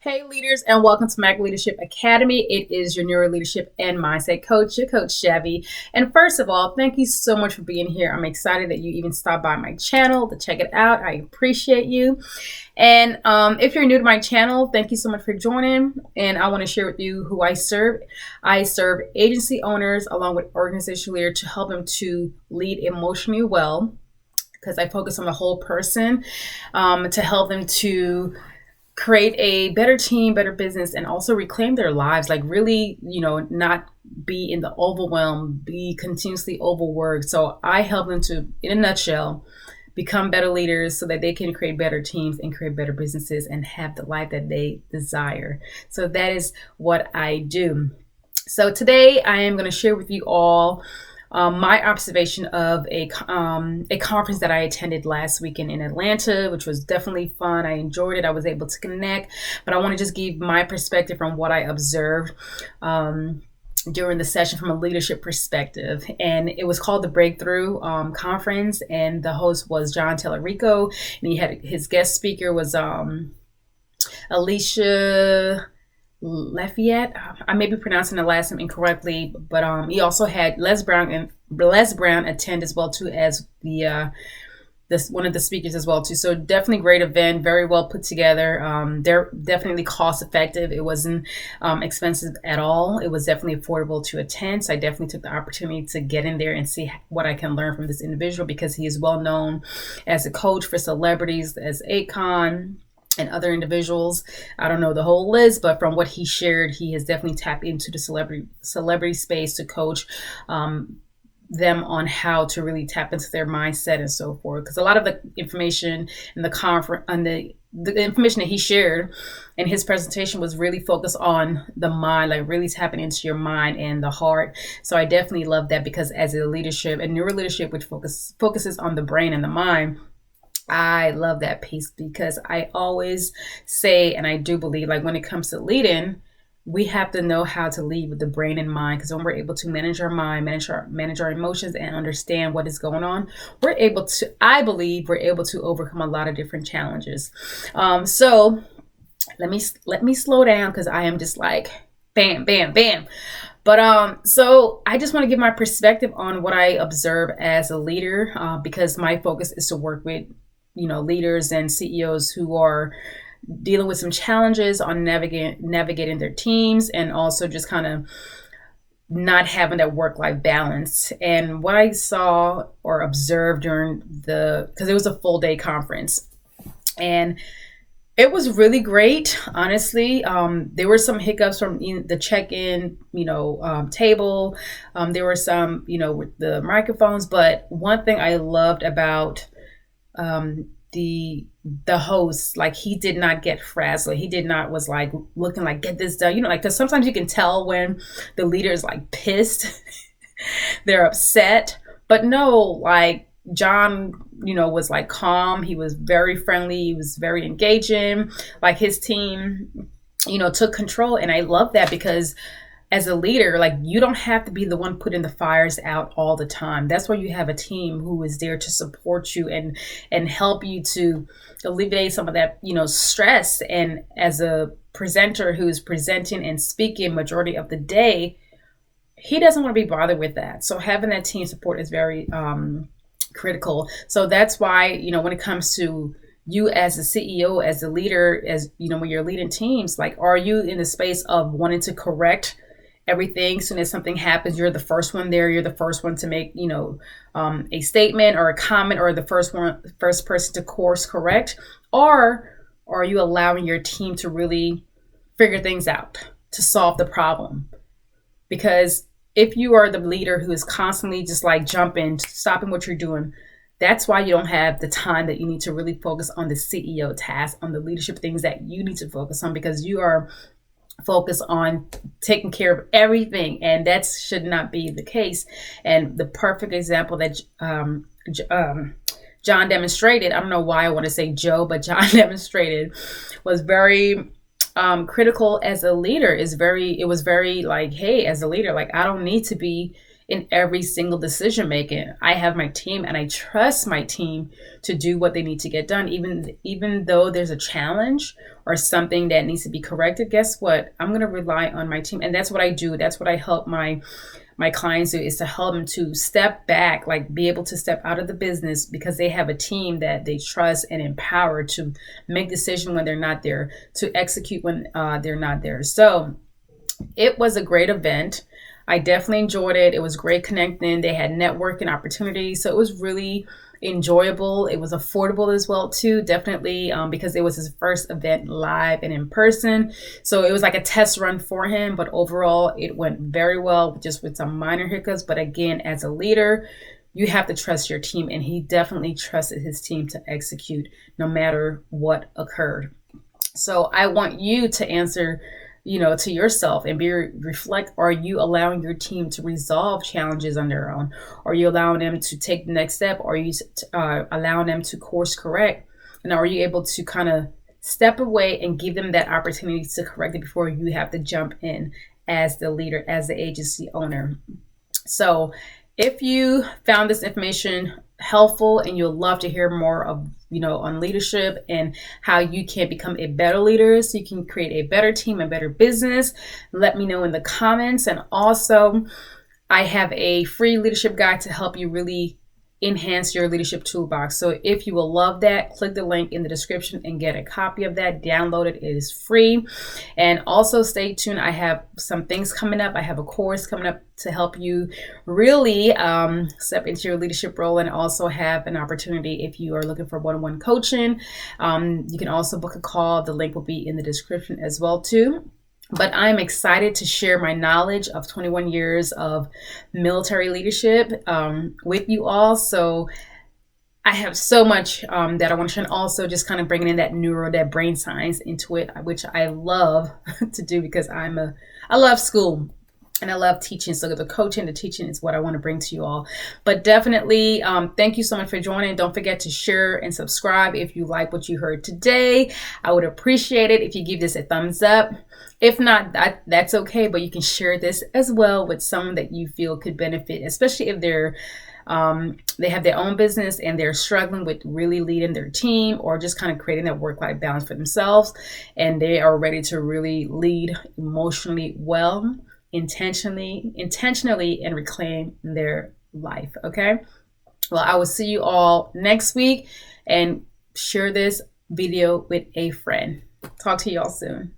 Hey leaders, and welcome to Mac Leadership Academy. It is your neuro leadership and mindset coach, your coach Chevy. And first of all, thank you so much for being here. I'm excited that you even stopped by my channel to check it out. I appreciate you. And if you're new to my channel, thank you so much for joining. And I want to share with you who I serve. I serve agency owners along with organizational leaders to help them to lead emotionally well, because I focus on the whole person, to help them to create a better team, better business, and also reclaim their lives. Like really, not be in the overwhelm, be continuously overworked. So I help them to, in a nutshell, become better leaders so that they can create better teams and create better businesses and have the life that they desire. So that is what I do. So today I am going to share with you all my observation of a conference that I attended last weekend in Atlanta, which was definitely fun. I enjoyed it. I was able to connect, but I want to just give my perspective from what I observed during the session from a leadership perspective. And it was called the Breakthrough Conference, and the host was Jon Talarico, and he had his guest speaker was Alicia Lafayette. I may be pronouncing the last name incorrectly, but he also had Les Brown attend as well too, as the one of the speakers as well too. So definitely great event, very well put together. They're definitely cost effective. It wasn't expensive at all. It was definitely affordable to attend. So I definitely took the opportunity to get in there and see what I can learn from this individual, because he is well known as a coach for celebrities, as Akon and other individuals. I don't know the whole list, but from what he shared, he has definitely tapped into the celebrity space to coach them on how to really tap into their mindset and so forth. Because a lot of the information in the conference, on the information that he shared in his presentation, was really focused on the mind, like really tapping into your mind and the heart. So I definitely love that, because as a leadership and neuro leadership, which focuses on the brain and the mind, I love that piece, because I always say, and I do believe, like when it comes to leading, we have to know how to lead with the brain and mind, because when we're able to manage our mind, manage our emotions, and understand what is going on, I believe we're able to overcome a lot of different challenges. So let me slow down, because I am just like bam, bam, bam. But so I just want to give my perspective on what I observe as a leader, because my focus is to work with leaders and CEOs who are dealing with some challenges on navigating their teams, and also just kind of not having that work-life balance. And what I saw or observed because it was a full day conference, and it was really great, honestly. There were some hiccups from the check-in, table. There were some, with the microphones. But one thing I loved about the host, like he did not get frazzled. He was like looking like, get this done, like, because sometimes you can tell when the leader is like pissed, they're upset. But no, like John, was like calm. He was very friendly. He was very engaging. Like his team, took control. And I love that, because as a leader, like you don't have to be the one putting the fires out all the time. That's why you have a team who is there to support you and help you to alleviate some of that, stress. And as a presenter who's presenting and speaking majority of the day, he doesn't want to be bothered with that. So having that team support is very critical. So that's why, when it comes to you as a CEO, as a leader, as when you're leading teams, like, are you in the space of wanting to correct everything? As soon as something happens, you're the first one there. You're the first one to make, a statement or a comment, or the first person to course correct? Or are you allowing your team to really figure things out, to solve the problem? Because if you are the leader who is constantly just like jumping, stopping what you're doing, that's why you don't have the time that you need to really focus on the CEO task, on the leadership things that you need to focus on, because you are focused on taking care of everything, and that should not be the case. And the perfect example that John demonstrated, I don't know why I want to say Joe, but John demonstrated, was very critical as a leader. It was very like, hey, as a leader, like I don't need to be in every single decision making. I have my team and I trust my team to do what they need to get done. Even though there's a challenge or something that needs to be corrected, guess what? I'm going to rely on my team. And that's what I do. That's what I help my clients do, is to help them to step back, like be able to step out of the business because they have a team that they trust and empower to make decisions when they're not there, to execute when they're not there. So it was a great event. I definitely enjoyed it. It was great connecting. They had networking opportunities. So it was really enjoyable. It was affordable as well too, definitely, because it was his first event live and in person. So it was like a test run for him, but overall it went very well, just with some minor hiccups. But again, as a leader, you have to trust your team, and he definitely trusted his team to execute no matter what occurred. So I want you to answer to yourself and reflect, are you allowing your team to resolve challenges on their own? Are you allowing them to take the next step? Are you allowing them to course correct? And are you able to kind of step away and give them that opportunity to correct it before you have to jump in as the leader, as the agency owner? So if you found this information helpful and you'll love to hear more of on leadership and how you can become a better leader so you can create a better team, a better business, let me know in the comments. And also, I have a free leadership guide to help you really enhance your leadership toolbox. So if you will love that, click the link in the description and get a copy of that. Download it. It is free. And also stay tuned. I have some things coming up. I have a course coming up to help you really step into your leadership role, and also have an opportunity if you are looking for one-on-one coaching. You can also book a call. The link will be in the description as well too. But I'm excited to share my knowledge of 21 years of military leadership with you all. So I have so much that I want to share, and also just kind of bringing in that brain science into it, which I love to do because I love school. And I love teaching. So the coaching, the teaching is what I want to bring to you all. But definitely, thank you so much for joining. Don't forget to share and subscribe if you like what you heard today. I would appreciate it if you give this a thumbs up. If not, that's okay. But you can share this as well with someone that you feel could benefit, especially if they have their own business and they're struggling with really leading their team, or just kind of creating that work-life balance for themselves, and they are ready to really lead emotionally well, intentionally, and reclaim their life. Okay. Well, I will see you all next week, and share this video with a friend. Talk to y'all soon.